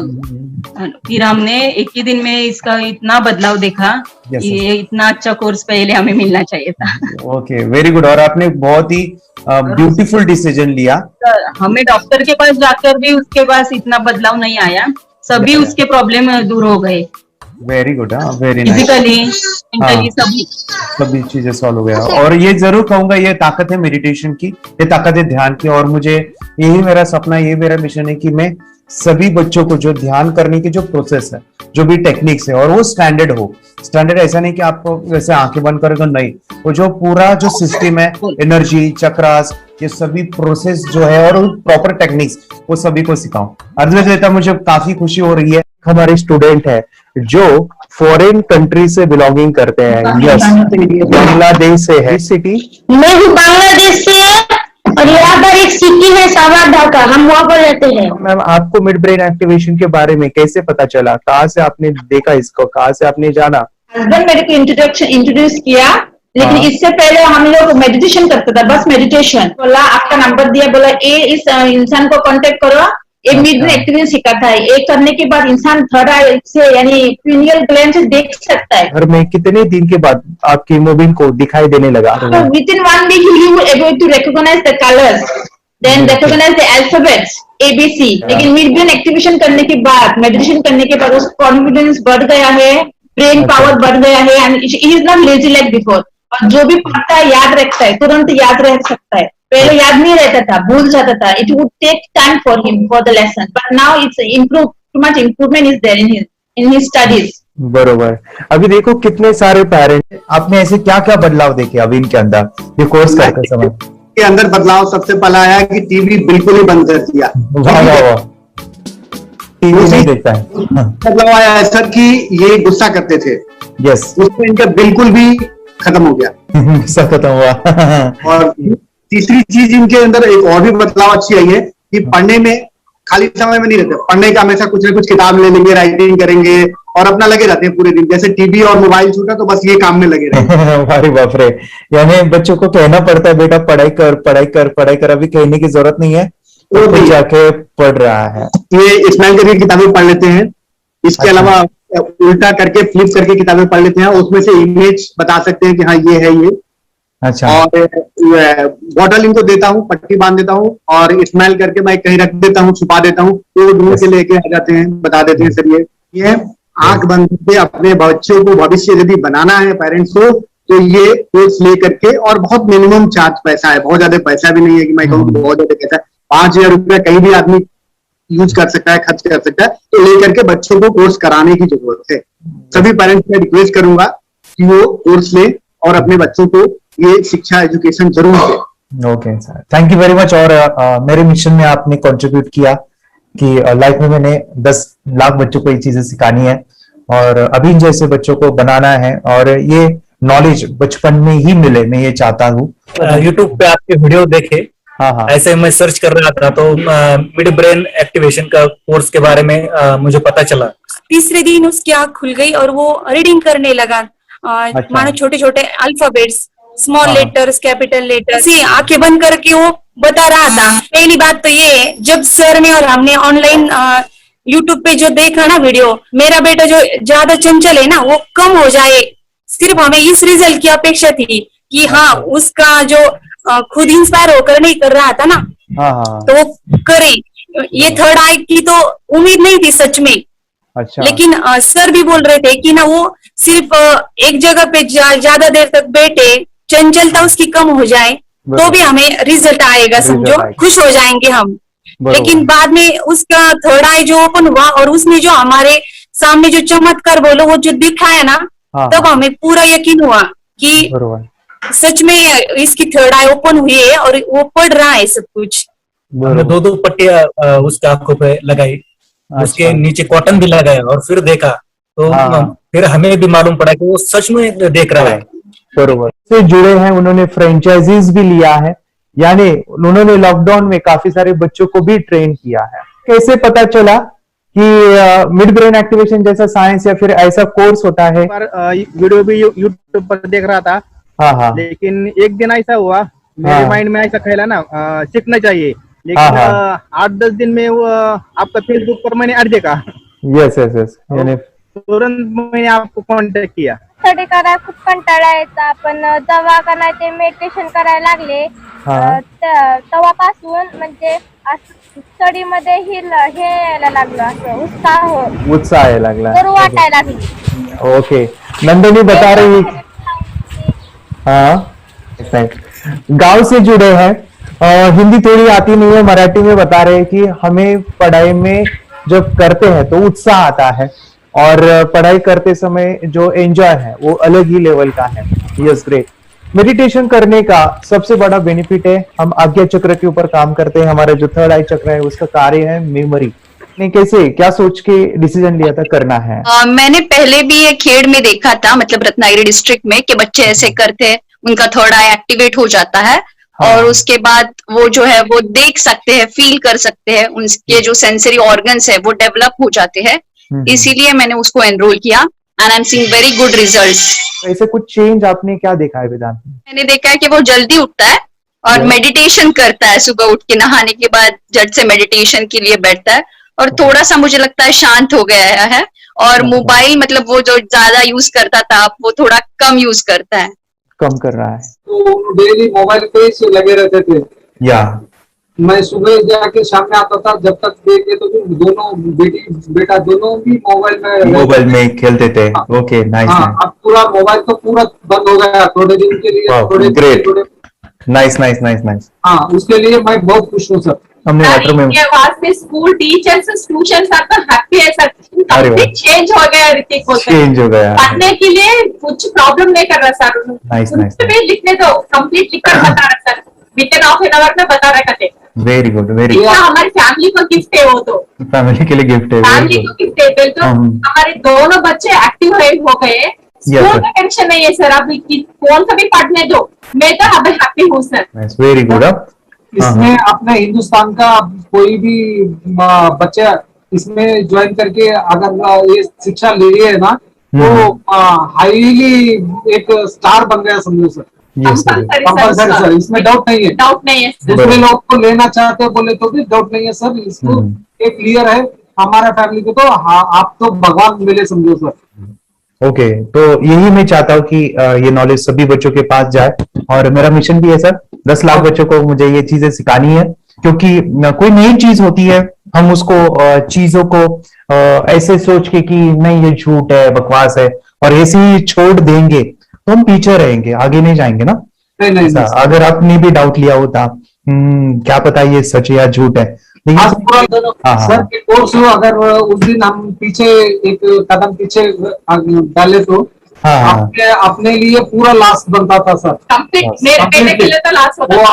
फिर हमने एक ही दिन में इसका इतना बदलाव देखा कि ये इतना अच्छा कोर्स पहले हमें मिलना चाहिए था। Okay, very good. और आपने बहुत ही ब्यूटीफुल डिसीजन लिया। हमें डॉक्टर के पास जाकर भी उसके पास इतना बदलाव नहीं आया, सभी उसके प्रॉब्लम दूर हो गए। Very good, very nice. Physically, mentally सभी चीजें सॉल्व हो गया। और ये जरूर कहूंगा, ये ताकत है मेडिटेशन की, ये ताकत है ध्यान की। और मुझे यही मेरा सपना, ये मेरा मिशन है कि मैं सभी बच्चों को जो ध्यान करने की जो प्रोसेस है, जो भी टेक्निक्स है, और वो स्टैंडर्ड हो। स्टैंडर्ड ऐसा नहीं कि आपको वैसे आंखें बंद करेगा, नहीं, वो जो पूरा जो सिस्टम है, एनर्जी, चक्रास, ये सभी प्रोसेस जो है और प्रॉपर टेक्निक्स, वो सभी को सिखाऊं। अद्वैत, मुझे काफी खुशी हो रही है। हमारे स्टूडेंट है जो फॉरेन कंट्री से बिलोंगिंग करते हैं। यस, बांग्लादेश से है। सिटी मैं भी बांग्लादेश से, और यहाँ पर एक सिटी है सावारढाका, हम वहाँ पर रहते हैं। मैम, आपको मिड ब्रेन एक्टिवेशन के बारे में कैसे पता चला? कहाँ से आपने देखा इसको, कहाँ से आपने जाना? हस्बैंड मेरे को इंट्रोड्यूस किया, लेकिन इससे पहले हम लोग मेडिटेशन करते थे, बस मेडिटेशन। बोला आपका नंबर दिया, बोला ये इस इंसान को कांटेक्ट करो, एक मिड ब्रेन एक्टिवेशन सिखाता है। एक करने के बाद इंसान थर्ड आई से यानी पिनियल ग्लैंड से देख सकता है। घर में कितने दिन के बाद आपकी हीमोग्लोबिन को दिखाई देने लगा? With in 1 week you will able to recognize the colors, then recognize the alphabets ABC। लेकिन मिड ब्रेन एक्टिवेशन करने के बाद, मेडिटेशन करने के बाद उसका कॉन्फिडेंस बढ़ गया है, ब्रेन पावर बढ़ गया है, and he is not lazy like before. और जो भी पढ़ता है याद रखता है, तुरंत याद रख सकता है। पहले याद नहीं रहता था, भूल जाता था। It would take time for him for the lesson, but now it's improve, too much improvement is there in his studies. बरोबर। अभी देखो कितने सारे पेरेंट्स, आपने ऐसे क्या क्या बदलाव देखे अभी इनके अंदर ये कोर्स करते समय? के अंदर बदलाव सबसे पहला आया कि टीवी बिल्कुल ही बंद कर दिया। वाह वाह वाह, टीवी नहीं देखता है। बदलाव आया है सर कि ये गुस्सा करते थे, यस, उसमें इनका बिल्कुल भी खत्म हो गया। गुस्सा खत्म हुआ। और तीसरी चीज इनके अंदर एक और भी बदलाव अच्छी आई है कि पढ़ने में खाली समय में नहीं रहते, पढ़ने का हमेशा कुछ ना कुछ किताब ले लेंगे, राइटिंग करेंगे और अपना लगे रहते हैं पूरे दिन। जैसे टीवी और मोबाइल छूटा तो बस ये काम में लगे रहते। अरे बाप रे, यानी बच्चों को कहना पड़ता है बेटा पढ़ाई कर, पढ़ाई कर, पढ़ाई कर, अभी कहने की जरूरत नहीं है, वो तो जाके पढ़ रहा है। ये स्माइल करके किताबें पढ़ लेते हैं, इसके अलावा उल्टा करके फ्लिप करके किताबें पढ़ लेते हैं, उसमें से इमेज बता सकते हैं कि हाँ ये है ये। अच्छा। और बॉटल इनको देता हूँ, पट्टी बांध देता हूँ और स्माइल करके मैं कहीं रख देता हूँ, छुपा देता हूँ, तो ढूंढ के लेके आ जाते हैं, बता देते हैं सर ये आंख बंद करके अपने बच्चों को भविष्य यदि बनाना है पेरेंट्स को, तो ये कोर्स ले करके, और बहुत मिनिमम चार्ज पैसा है, बहुत ज्यादा पैसा भी नहीं है कि मैं कहूँ बहुत ज्यादा पैसा है। 5,000 रुपया कहीं भी आदमी यूज कर सकता है, खर्च कर सकता है, तो लेकर के बच्चों को कोर्स कराने की जरूरत है। सभी पेरेंट्स में रिक्वेस्ट करूंगा कि वो कोर्स लें और अपने बच्चों को ये शिक्षा एजुकेशन जरूर दें। Okay sir, thank you very much. और मेरे मिशन में आपने कंट्रीब्यूट किया कि लाइफ में मैंने 10 लाख बच्चों को ये चीजें सिखानी है और अभी जैसे बच्चों को बनाना है, और ये नॉलेज बचपन में ही मिले, मैं ये चाहता हूँ। यूट्यूब पे आपके वीडियो देखे, हाँ, ऐसे मैं सर्च कर रहा था तो मिड ब्रेन एक्टिवेशन का कोर्स के बारे में मुझे पता चला। तीसरे दिन उसकी आंख खुल गई और वो रीडिंग करने लगा। मानो छोटे छोटे alphabets, small letters, capital letters, आंखें बंद करके वो बता रहा था। पहली बात तो ये, जब सर ने और हमने ऑनलाइन यूट्यूब पे जो देखा ना वीडियो, मेरा बेटा जो ज्यादा चंचल है ना वो कम हो जाए, सिर्फ हमें इस रिजल्ट की अपेक्षा थी कि हाँ उसका जो खुद इंस्पायर होकर नहीं कर रहा था ना, तो वो करे। ये थर्ड आई की तो उम्मीद नहीं थी सच में। अच्छा। लेकिन सर भी बोल रहे थे कि ना वो सिर्फ एक जगह पे ज्यादा देर तक बैठे, चंचलता उसकी कम हो जाए तो भी हमें रिजल्ट आएगा, समझो खुश हो जाएंगे हम। लेकिन बाद में उसका थर्ड आई जो ओपन हुआ और उसने जो हमारे सामने जो चमत्कार बोलो वो जो दिखाया ना, तब हमें पूरा यकीन हुआ कि सच में इसकी थर्ड आई ओपन हुई है और वो पढ़ रहा है सब कुछ। हमने 2 पट्टियां उसके आंखों पे लगाई, उसके नीचे कॉटन भी लगाया और फिर देखा तो फिर हमें भी मालूम पड़ा कि वो सच में देख रहा है। बरोबर से जुड़े हैं, उन्होंने फ्रेंचाइजीज भी लिया है, यानी उन्होंने लॉकडाउन में काफी सारे बच्चों को भी ट्रेन किया है। कैसे पता चला कि मिड ब्रेन एक्टिवेशन जैसा साइंस या फिर ऐसा कोर्स होता है? वीडियो भी यूट्यूब पर देख रहा था, लेकिन एक दिन ऐसा हुआ मेरे माइंड में ऐसा ख्याल ना सीखना चाहिए, लेकिन 8-10 दिन में वो आपका फेसबुक पर मैंने ऐड देखा। यस यस यस, यानी तुरंत मैंने आपको कॉन्टॅक्ट किया। स्टडी करायला खूप कंटाळा यायचा, पण जेव्हा का नाही ते मेडिटेशन करायला लागले तेव्हापासून म्हणजे स्टडी मध्ये हे यायला लागलं, असं उत्साह यायला लागला, करू वाटायला लागली. ओके. नंदिनी बता रही, हाँ गांव से जुड़े हैं, हिंदी थोड़ी आती नहीं है, मराठी में बता रहे हैं कि हमें पढ़ाई में जब करते हैं तो उत्साह आता है और पढ़ाई करते समय जो एंजॉय है वो अलग ही लेवल का है. Yes, great. मेडिटेशन करने का सबसे बड़ा बेनिफिट है, हम आज्ञा चक्र के ऊपर काम करते हैं, हमारा जो थर्ड आई चक्र है उसका कार्य है मेमोरी. ने कैसे क्या सोच के डिसीजन लिया था करना है? मैंने पहले भी ये खेड़ में देखा था, मतलब रत्नागिरी डिस्ट्रिक्ट में, कि बच्चे ऐसे करते हैं, उनका थर्ड आई एक्टिवेट हो जाता है. हाँ. और उसके बाद वो जो है वो देख सकते हैं, फील कर सकते हैं, उनके जो सेंसरी ऑर्गन्स है वो डेवलप हो जाते हैं. इसीलिए मैंने उसको एनरोल किया and I am seeing very good results. ऐसे कुछ चेंज आपने क्या देखा है वेदांत में? मैंने देखा है कि वो जल्दी उठता है और मेडिटेशन करता है, सुबह उठ के नहाने के बाद झट से मेडिटेशन के लिए बैठता है और थोड़ा सा मुझे लगता है शांत हो गया है. और मोबाइल मतलब वो जो ज्यादा यूज करता था वो थोड़ा कम यूज करता है, कम कर रहा है. तो डेली मोबाइल पे ही लगे रहते थे. या मैं सुबह जाके शाम में आता था, जब तक देखे तो दोनों बेटा दोनों भी मोबाइल में खेलते थे. Okay, nice. अब पूरा मोबाइल तो पूरा बंद हो गया थोड़े दिन के लिए. Great, nice nice nice nice. हाँ, उसके लिए मैं बहुत खुश हूँ सर. हमने में स्कूल टीचर्स ट्यूशन सब तो हैप्पी है सर. कंप्लीट चेंज हो गया ऋतिक को. चेंज हो गया. पढ़ने के लिए कुछ प्रॉब्लम नहीं कर रहा सर. Nice nice. लिखने दो कंप्लीट लिखकर बता रहा sir. With in half an hour में बता रहा करते. Very good, very good. हमारी फैमिली को गिफ्ट है, वो तो फैमिली के लिए गिफ्ट है. फैमिली को गिफ्ट है. तो हमारे दोनों बच्चे एक्टिव हो गए. स्कूल का टेंशन नहीं है सर. अभी कौन सा भी पढ़ने दो, मैं तो अब हैप्पी हूँ सर. Very good. इसमें अपने हिंदुस्तान का कोई भी बच्चा इसमें ज्वाइन करके अगर ये शिक्षा ले है ना, तो हाईली एक स्टार बन गया समझो सर. कंपल्सरी सर, इसमें डाउट नहीं है. डाउट नहीं है. दूसरे लोग को लेना चाहते हैं बोले तो भी डाउट नहीं है सर. इसको एक क्लियर है हमारा फैमिली को. तो आप तो भगवान मिले समझो सर. ओके, तो यही मैं चाहता हूँ कि ये नॉलेज सभी बच्चों के पास जाए और मेरा मिशन भी है सर, 10 लाख बच्चों को मुझे ये चीजें सिखानी है. क्योंकि कोई नई चीज होती है, हम उसको चीजों को ऐसे सोच के कि नहीं ये झूठ है, बकवास है, और ऐसे ही छोड़ देंगे तो हम पीछे रहेंगे, आगे नहीं जाएंगे ना. नहीं. अगर आपने भी डाउट लिया होता क्या पता ये सच या झूठ है. सर के कोर्स अगर उस दिन हम पीछे एक कदम पीछे डाले तो अपने लिए पूरा लास्ट बनता था सर. मेरे के लिए तो लास्ट होता. वो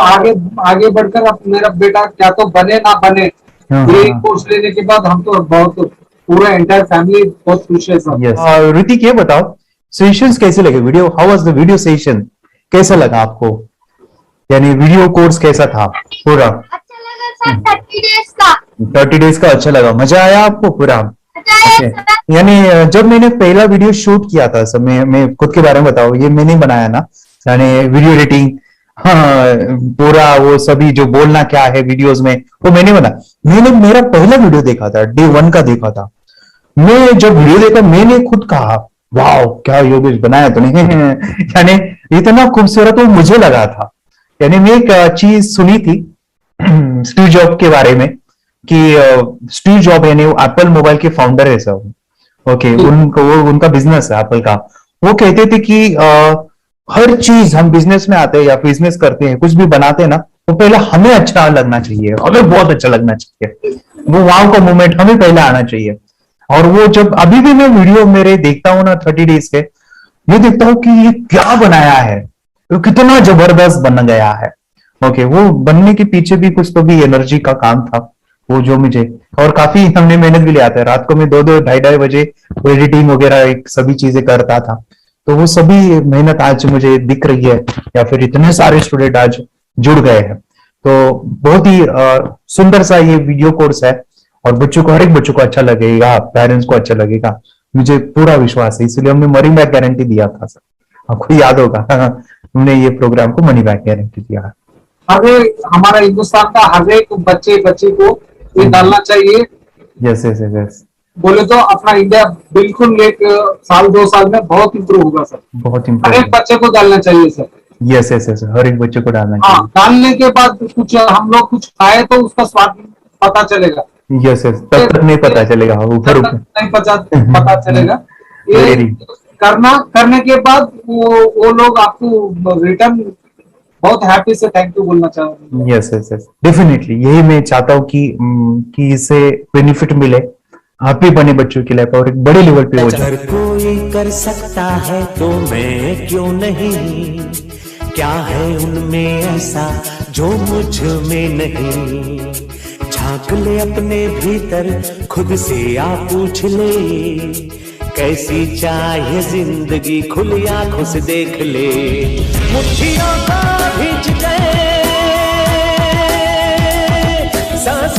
आगे बढ़कर अब मेरा बेटा क्या तो बने ना बने, ये कोर्स लेने के बाद हम तो बहुत पूरा एंटायर फैमिली बहुत खुश है सर. ऋतिक ये बताओ, सेशंस कैसे लगे? Video, how was the video session? कैसा लगा आपको? यानी वीडियो कोर्स कैसा था पूरा? 30 डेज का अच्छा लगा, मजा आया आपको पूरा? यानी जब मैंने पहला वीडियो शूट किया था सब, मैं खुद के बारे में बताऊं, ये मैंने बनाया ना, यानी वीडियो एडिटिंग, हाँ, पूरा वो सभी जो बोलना क्या है वीडियोस में वो मैंने बना. मैंने मेरा पहला वीडियो देखा था, डे 1 का देखा था. मैं जब वीडियो देखा मैंने खुद कहा वाह क्या योगेश बनाया तूने. यानी इतना खूबसूरत वो मुझे लगा था. यानी मैं एक चीज सुनी थी स्टीव जॉब के बारे में कि स्टीव जॉब यानी एप्पल मोबाइल के फाउंडर है सब. ओके, उनका बिजनेस है एप्पल का. वो कहते थे कि हर चीज हम बिजनेस में आते हैं या बिजनेस करते हैं, कुछ भी बनाते हैं ना, तो पहले हमें अच्छा लगना चाहिए, हमें बहुत अच्छा लगना चाहिए, वो वाव का मोमेंट हमें पहले आना चाहिए. और वो जब अभी भी मैं वीडियो मेरे देखता हूँ ना 30 डेज के, मैं देखता हूँ कि ये क्या बनाया है, तो कितना जबरदस्त बन गया है. ओके, वो बनने के पीछे भी कुछ तो भी एनर्जी का काम था वो जो मुझे, और काफी हमने मेहनत भी लिया था. रात को मैं 2-2 ढाई बजे एडिटिंग वगैरह सभी चीजें करता था. तो वो सभी मेहनत आज मुझे दिख रही है, या फिर इतने सारे स्टूडेंट आज जुड़ गए हैं. तो बहुत ही सुंदर सा ये वीडियो कोर्स है और बच्चों को, हर एक बच्चों को अच्छा लगेगा, पेरेंट्स को अच्छा लगेगा, मुझे पूरा विश्वास है. इसलिए हमने मनी बैक गारंटी दिया था सर, आपको याद होगा. हमने ये प्रोग्राम को मनी बैक गारंटी दिया. हमारा हिंदुस्तान का हर एक बच्चे को ये डालना चाहिए. Yes yes yes. बोले तो अपना इंडिया बिल्कुल 1 साल 2 साल में बहुत इम्प्रूव होगा सर. बहुत हर एक बच्चे को डालना चाहिए सर. यस यस यस, हर एक बच्चे को डालना हाँ, डालने के बाद कुछ हम लोग कुछ खाए तो उसका स्वाद पता चलेगा। चाहिए। यस यस, तब तक नहीं पता चलेगा, ऊपर ऊपर नहीं पता चलेगा। ये करने के बाद वो लोग आपको रिटर्न बहुत हैप्पी से थैंक यू बोलना चाहूंगा। यस यस यस, डेफिनेटली यही मैं चाहता हूँ कि इससे बेनिफिट मिले आप भी बने बच्चों की लाइफ और एक बड़े लेवल पे हो जाए। अगर कोई कर सकता है तो मैं क्यों नहीं, क्या है उनमें ऐसा जो मुझ में नहीं। झांक ले अपने भीतर खुद से आ पूछ ले, कैसी चाहे जिंदगी खुली आंखों से देख ले। मुट्ठियों को भींच गए सांस